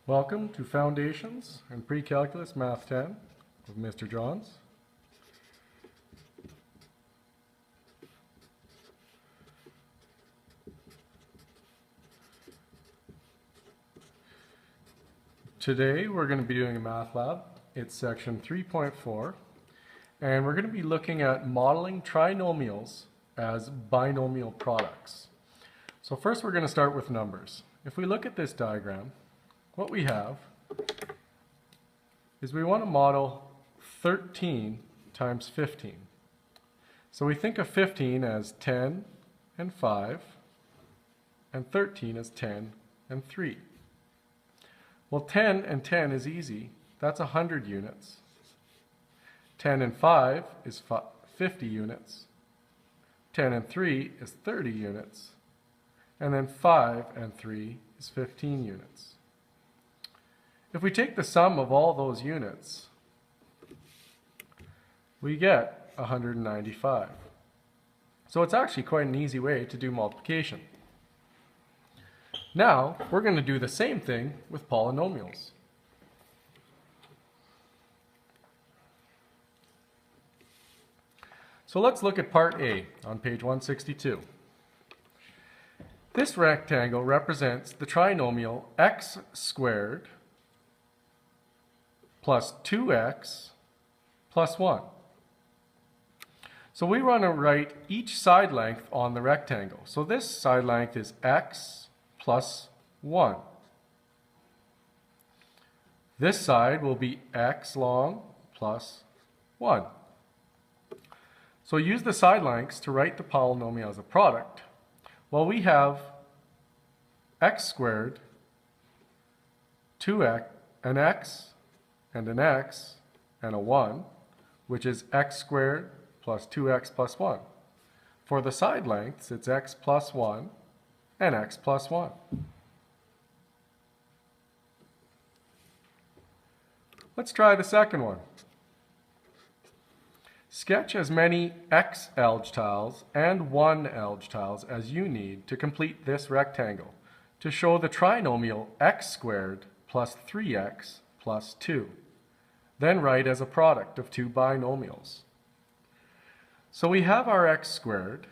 Welcome to Foundations and Pre-Calculus Math 10 with Mr. Johns. Today we're going to be doing a math lab. It's section 3.4 and we're going to be looking at modeling trinomials as binomial products. So first we're going to start with numbers. If we look at this diagram, what we have is we want to model 13 times 15. So we think of 15 as 10 and 5, and 13 as 10 and 3. Well, 10 and 10 is easy. That's 100 units. 10 and 5 is 50 units. 10 and 3 is 30 units. And then 5 and 3 is 15 units. If we take the sum of all those units, we get 195. So it's actually quite an easy way to do multiplication. Now, we're going to do the same thing with polynomials. So let's look at part A on page 162. This rectangle represents the trinomial x squared plus 2x plus 1. So we want to write each side length on the rectangle. So this side length is x plus 1. This side will be x long plus 1. So use the side lengths to write the polynomial as a product. Well, we have x squared, 2x, an x, and an x, and a 1, which is x squared plus 2x plus 1. For the side lengths, it's x plus 1 and x plus 1. Let's try the second one. Sketch as many x alge tiles and 1 alge tiles as you need to complete this rectangle to show the trinomial x squared plus 3x plus 2. Then write as a product of two binomials. So we have our x squared,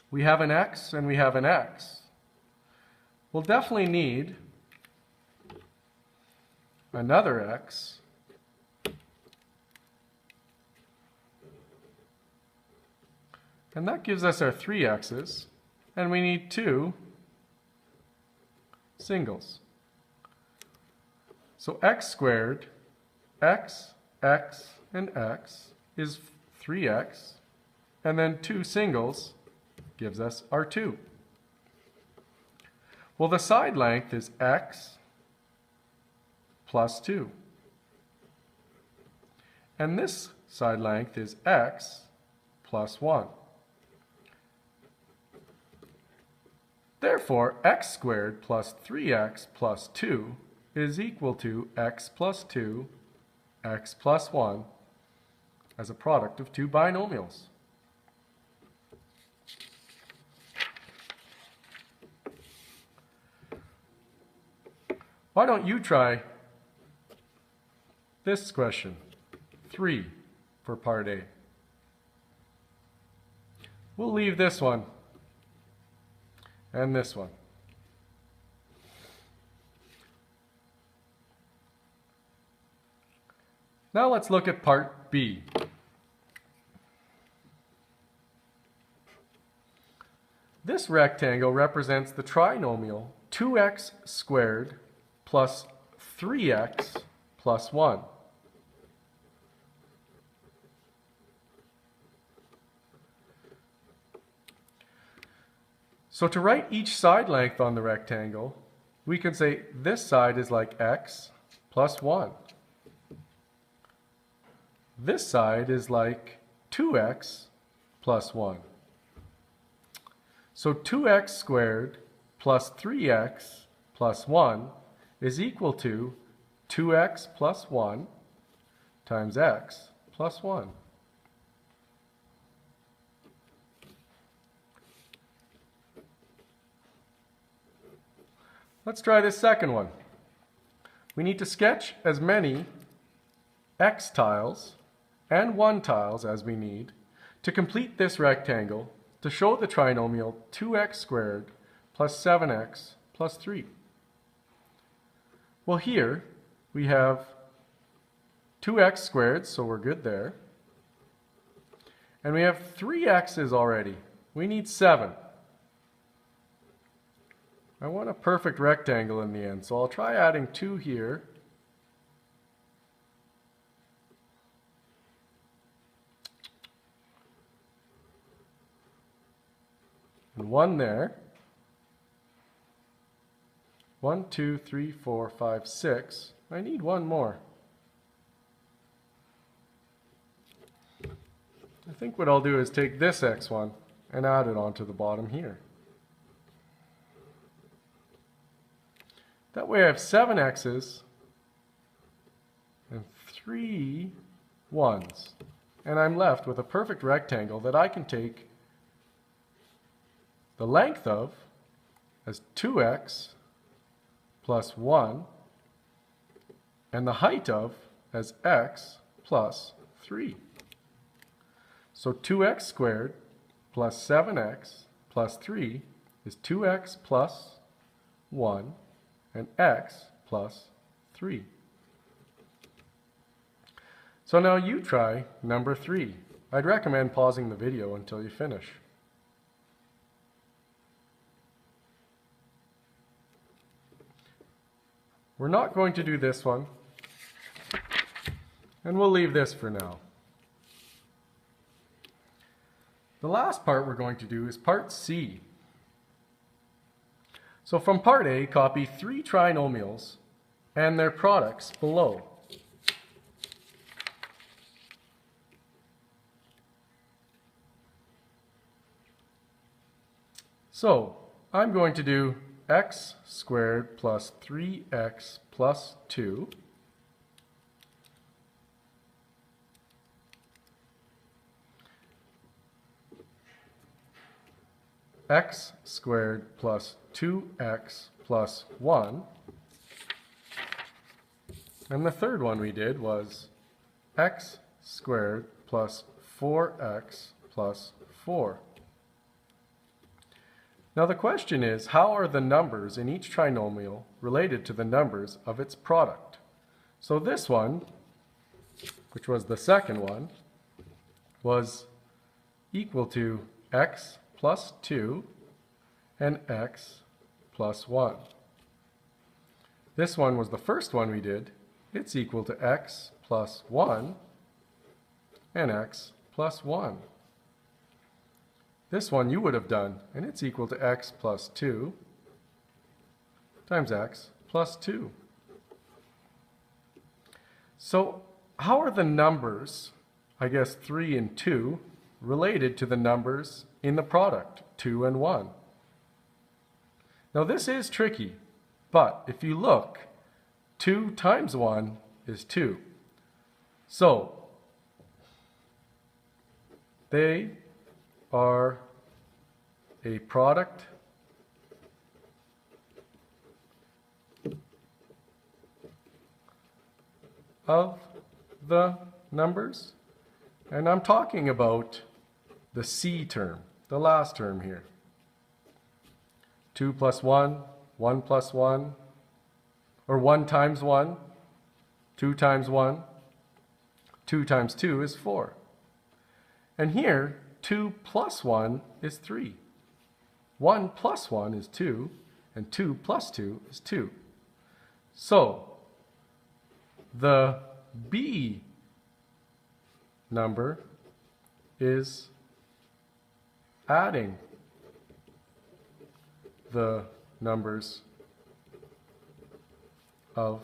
we have an x, and we have an x. We'll definitely need another x, and that gives us our 3x's, and we need two singles. So x squared, x, x, and x is 3x, and then two singles gives us our 2. Well, the side length is x plus 2. And this side length is x plus 1. Therefore, x squared plus 3x plus 2 is equal to x plus 2, x plus 1 as a product of two binomials. Why don't you try this question, 3 for part A. We'll leave this one and this one. Now let's look at part B. This rectangle represents the trinomial 2x squared plus 3x plus 1. So to write each side length on the rectangle, we can say this side is like x plus 1. This side is like 2x plus 1. So 2x squared plus 3x plus 1 is equal to 2x plus 1 times x plus 1. Let's try this second one. We need to sketch as many x tiles and 1 tiles as we need to complete this rectangle to show the trinomial 2x squared plus 7x plus 3. Well, here we have 2x squared, so we're good there. And we have 3 x's already. We need 7. I want a perfect rectangle in the end, so I'll try adding 2 here. And 1 there. 1, 2, 3, 4, 5, 6. I need 1 more. I think what I'll do is take this x1 and add it onto the bottom here. That way I have 7 x's and 3 1's. And I'm left with a perfect rectangle that I can take the length of as 2x plus 1 and the height of as x plus 3. So 2x squared plus 7x plus 3 is 2x plus 1 and x plus 3. So now you try number 3. I'd recommend pausing the video until you finish. We're not going to do this one, and we'll leave this for now. The last part we're going to do is part C. So from part A, copy 3 trinomials and their products below. So I'm going to do x squared plus 3x plus 2 x squared plus 2x plus 1, and the third one we did was x squared plus 4x plus 4. Now the question is, how are the numbers in each trinomial related to the numbers of its product? So this one, which was the second one, was equal to x plus 2 and x plus 1. This one was the first one we did. It's equal to x plus 1 and x plus 1. This one you would have done, and it's equal to x plus 2 times x plus 2. So how are the numbers, I guess 3 and 2, related to the numbers in the product, 2 and 1? Now this is tricky, but if you look, 2 times 1 is 2. So they are a product of the numbers, and I'm talking about the C term, the last term here. 2 plus 1, 1 plus 1, or 1 times 1, 2 times 1, 2 times 2 is 4. And here, 2 plus 1 is 3. 1 plus 1 is 2, and 2 plus 2 is 2. So, the B number is adding the numbers of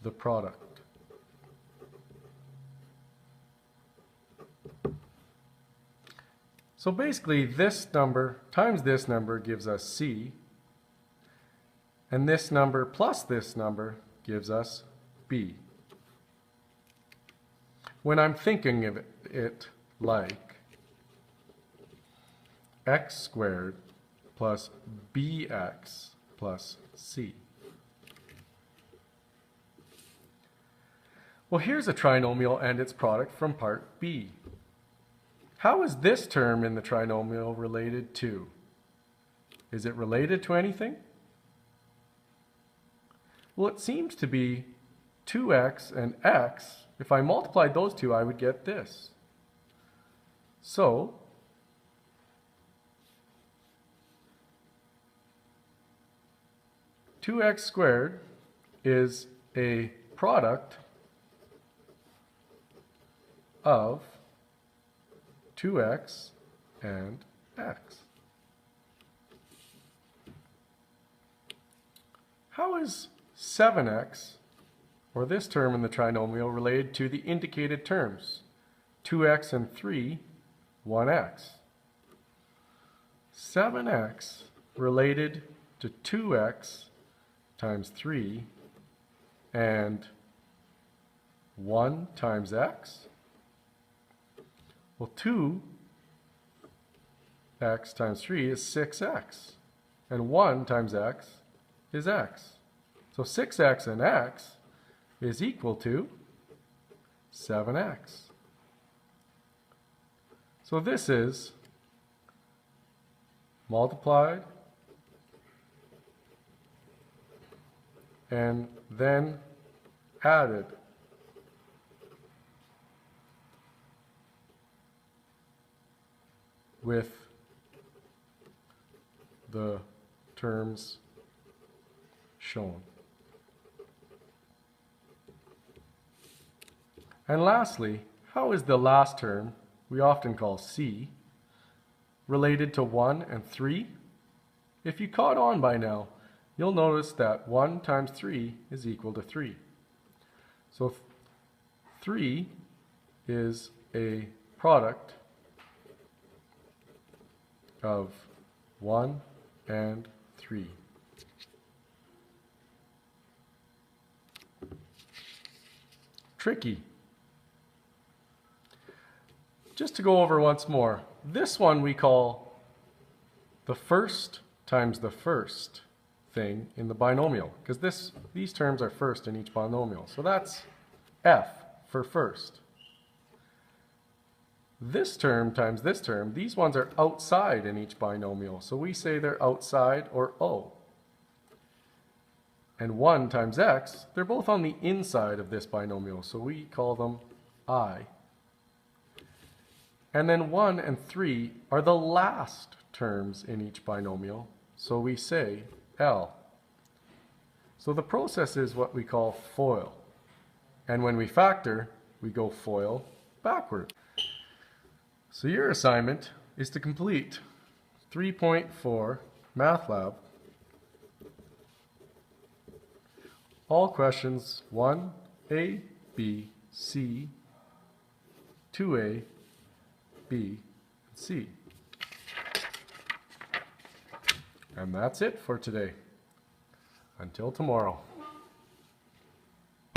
the product. So basically this number times this number gives us C, and this number plus this number gives us B. When I'm thinking of it like x squared plus bx plus c. Well, here's a trinomial and its product from part B. How is this term in the trinomial related to? Is it related to anything? Well, it seems to be 2x and x. If I multiplied those two, I would get this. So, two x squared is a product of 2x and x. How is 7x, or this term in the trinomial, related to the indicated terms? 2x and 3, 1x. 7x related to 2x times 3 and 1 times x? Well, 2x times 3 is 6x, and 1 times x is x. So 6x and x is equal to 7x. So this is multiplied and then added. With the terms shown. And lastly, how is the last term, we often call c, related to 1 and 3? If you caught on by now, you'll notice that 1 times 3 is equal to 3. So 3 is a product of 1 and 3. Tricky. Just to go over once more, this one we call the first times the first thing in the binomial, because these terms are first in each binomial. So that's f for first. This term times this term, these ones are outside in each binomial, so we say they're outside, or O. And 1 times x, they're both on the inside of this binomial, so we call them I. And then 1 and 3 are the last terms in each binomial, so we say L. So the process is what we call FOIL. And when we factor, we go FOIL backward. So your assignment is to complete 3.4 Math Lab. All questions 1A, B, C, 2A, B, and C. And that's it for today. Until tomorrow.